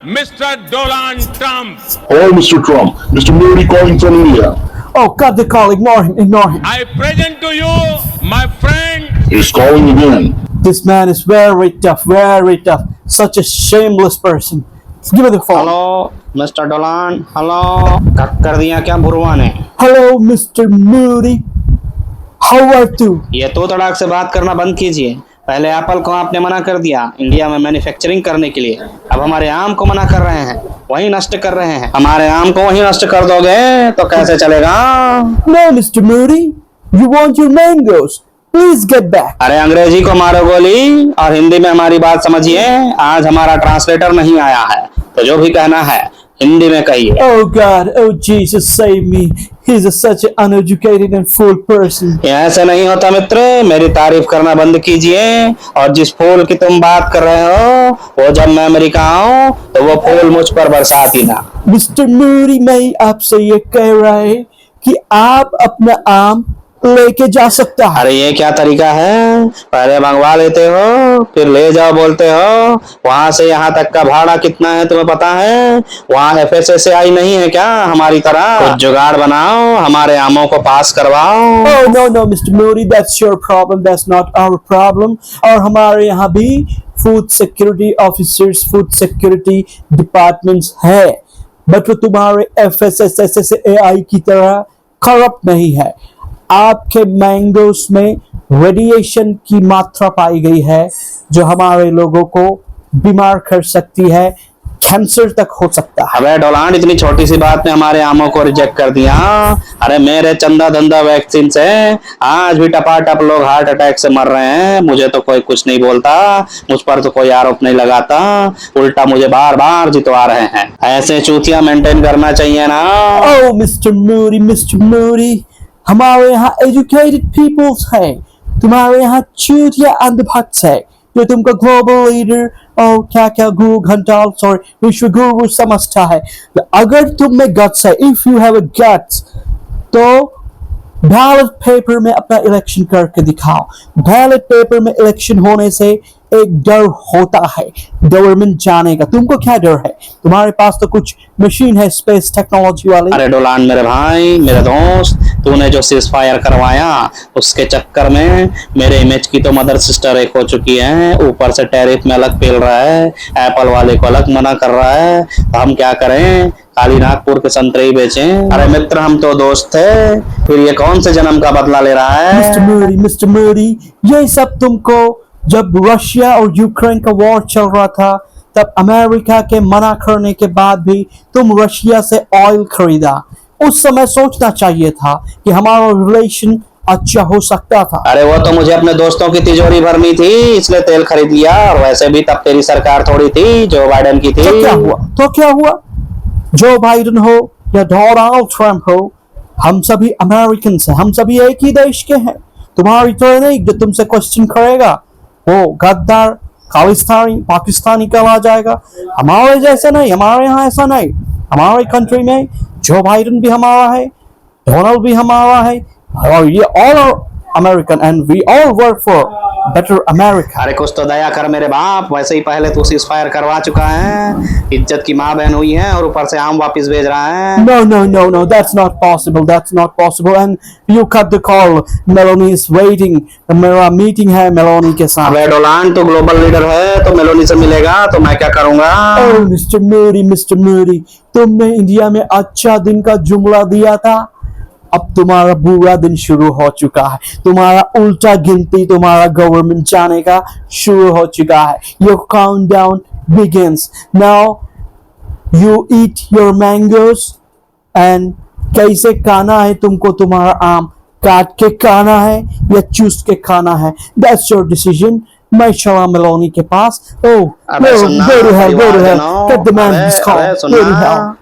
Mr. Donald Trump. Hello, Mr. Trump. Mr. Modi calling from India. Oh, cut the call. Ignore him. Ignore him. I present to you my friend. He's calling again. This man is very tough. Very tough. Such a shameless person. Give me the phone. Hello mister Dolan, hello. Cut कर दिया क्या बुरवा ने? Hello, Mr. Modi. How are you? ये तो तड़ाक से बात करना बंद कीजिए। पहले एप्पल को आपने मना कर दिया इंडिया में मैन्युफैक्चरिंग करने के लिए, अब हमारे आम को मना कर रहे हैं, वही नष्ट कर रहे हैं। हमारे आम को वही नष्ट कर दोगे तो कैसे चलेगा? No, Mr. Modi. You want your mangoes. Please get back. अरे अंग्रेजी को मारो गोली और हिंदी में हमारी बात समझिए। आज हमारा ट्रांसलेटर नहीं आया है, तो जो भी कहना है हिंदी में कहिए। Oh God. Oh Jesus, save me. He's such an uneducated and fool person. ये ऐसे नहीं होता मित्र, मेरी तारीफ करना बंद कीजिए। और जिस फूल की तुम बात कर रहे हो, वो जब मैं अमेरिका आऊं तो वो फूल मुझ पर बरसा देना। Mr. Modi, मैं आपसे ये कह रहा है कि आप अपना आम लेके जा सकता है। अरे ये क्या तरीका है? पहले मंगवा लेते हो, फिर ले जाओ बोलते हो। वहां से यहाँ तक का भाड़ा कितना है तुम्हें पता है? वहाँ FSSAI नहीं है क्या हमारी तरह? कुछ जुगाड़ बनाओ, हमारे आमों को पास करवाओ। Oh no no Mr. Modi, that's your problem, that's not our problem. और हमारे यहाँ भी food security officers, food security departments है, बट वो तुम्हारे FSSAI की तरह करप्ट नहीं है। आपके मैंगोस में रेडिएशन की मात्रा पाई गई है जो हमारे लोगों को बीमार कर सकती है, कैंसर तक हो सकता है। अबे डोलान, इतनी छोटी सी बात ने हमारे आमों को रिजेक्ट कर दिया। अरे मेरे चंदा धंधा वैक्सीन से आज भी टपाटप लोग हार्ट अटैक से मर रहे हैं। मुझे तो कोई कुछ नहीं बोलता, मुझ पर तो कोई आरोप नहीं लगाता, उल्टा मुझे बार बार जितवा रहे हैं। ऐसे चूतिया मेंटेन करना चाहिए ना। Oh Mr. Modi, Mr. Modi, हमारे यहाँ एजुकेटेड पीपल्स है, तुम्हारे यहाँ चूतिया अंधभक्त है जो तुमको ग्लोबल लीडर और क्या क्या गुरु घंटाल सॉरी विश्व गुरु समझता है। अगर तुम में गट्स है, if you have a guts, तो बैलेट पेपर में अपना इलेक्शन करके दिखाओ। बैलेट पेपर में इलेक्शन होने से एक डर होता है गवर्नमेंट जाने का। तुमको क्या डर है? तुम्हारे पास तो कुछ मशीन है स्पेस टेक्नोलॉजी वाली। अरे डोलान मेरे भाई, मेरे दोस्त, तूने जो सीज फायर करवाया उसके चक्कर में मेरे इमेज की तो मदर सिस्टर एक हो चुकी है, ऊपर से टैरिफ में अलग पेल रहा है, एप्पल वाले को अलग मना कर रहा है। तो हम क्या करें? काली नागपुर के संतरे ही बेचें? अरे मित्र, हम तो दोस्त थे, फिर ये कौन से जन्म का बदला ले रहा है? मिस्टर मोदी, ये सब तुमको जब रशिया और यूक्रेन का वॉर चल रहा था तब अमेरिका के मना करने के बाद भी तुम रशिया से ऑयल खरीदा। उस समय सोचना चाहिए था कि हमारा रिलेशन अच्छा हो सकता था। अरे वो तो मुझे अपने दोस्तों की तिजोरी भरनी थी, इसलिए तेल खरीद लिया। और वैसे भी तब तेरी सरकार थोड़ी थी, जो बाइडेन की थी। तो क्या हुआ? जो बाइडेन हो या डोनाल्ड ट्रम्प हो, हम सभी अमेरिकन हैं, हम सभी एक ही देश के हैं। तुम्हारी तो नहीं जो तुमसे क्वेश्चन करेगा वो गद्दार खालिस्तानी पाकिस्तानी कहा जाएगा। हमारे जैसे नहीं, हमारे यहाँ ऐसा नहीं। हमारे कंट्री में जो बाइडेन भी हमारा है, डोनाल्ड भी हमारा है, और ये all American and we all work for better America. अरे कुछ तो दया कर मेरे बाप, वैसे ही पहले तू सीज फायर करवा चुका है, इज्जत की माँ बहन हुई है, और ऊपर से आम वापस भेज रहा है। No, no, no, no, that's not possible, that's not possible, and you cut the call. Melanie is waiting. मेरा मीटिंग है मेलोनी के साथ। अबे डोलान, तू ग्लोबल लीडर है तो मेलोनी से मिलेगा, तो मैं क्या करूंगा? Oh, Mr. Modi, तुमने इंडिया में अच्छा दिन का जुमला दिया था, अब तुम्हारा बुरा दिन शुरू हो चुका है। तुम्हारा उल्टा गिनती तुम्हारा गवर्नमेंट जाने का शुरू हो चुका है। Your countdown begins now. You eat your mangoes and कैसे खाना है तुमको? तुम्हारा आम काट के खाना है या चूस के खाना है? That's your decision. मैं चला मेलोनी के पास। Oh, go to hell, go to hell. Cut the man his call. Go to hell.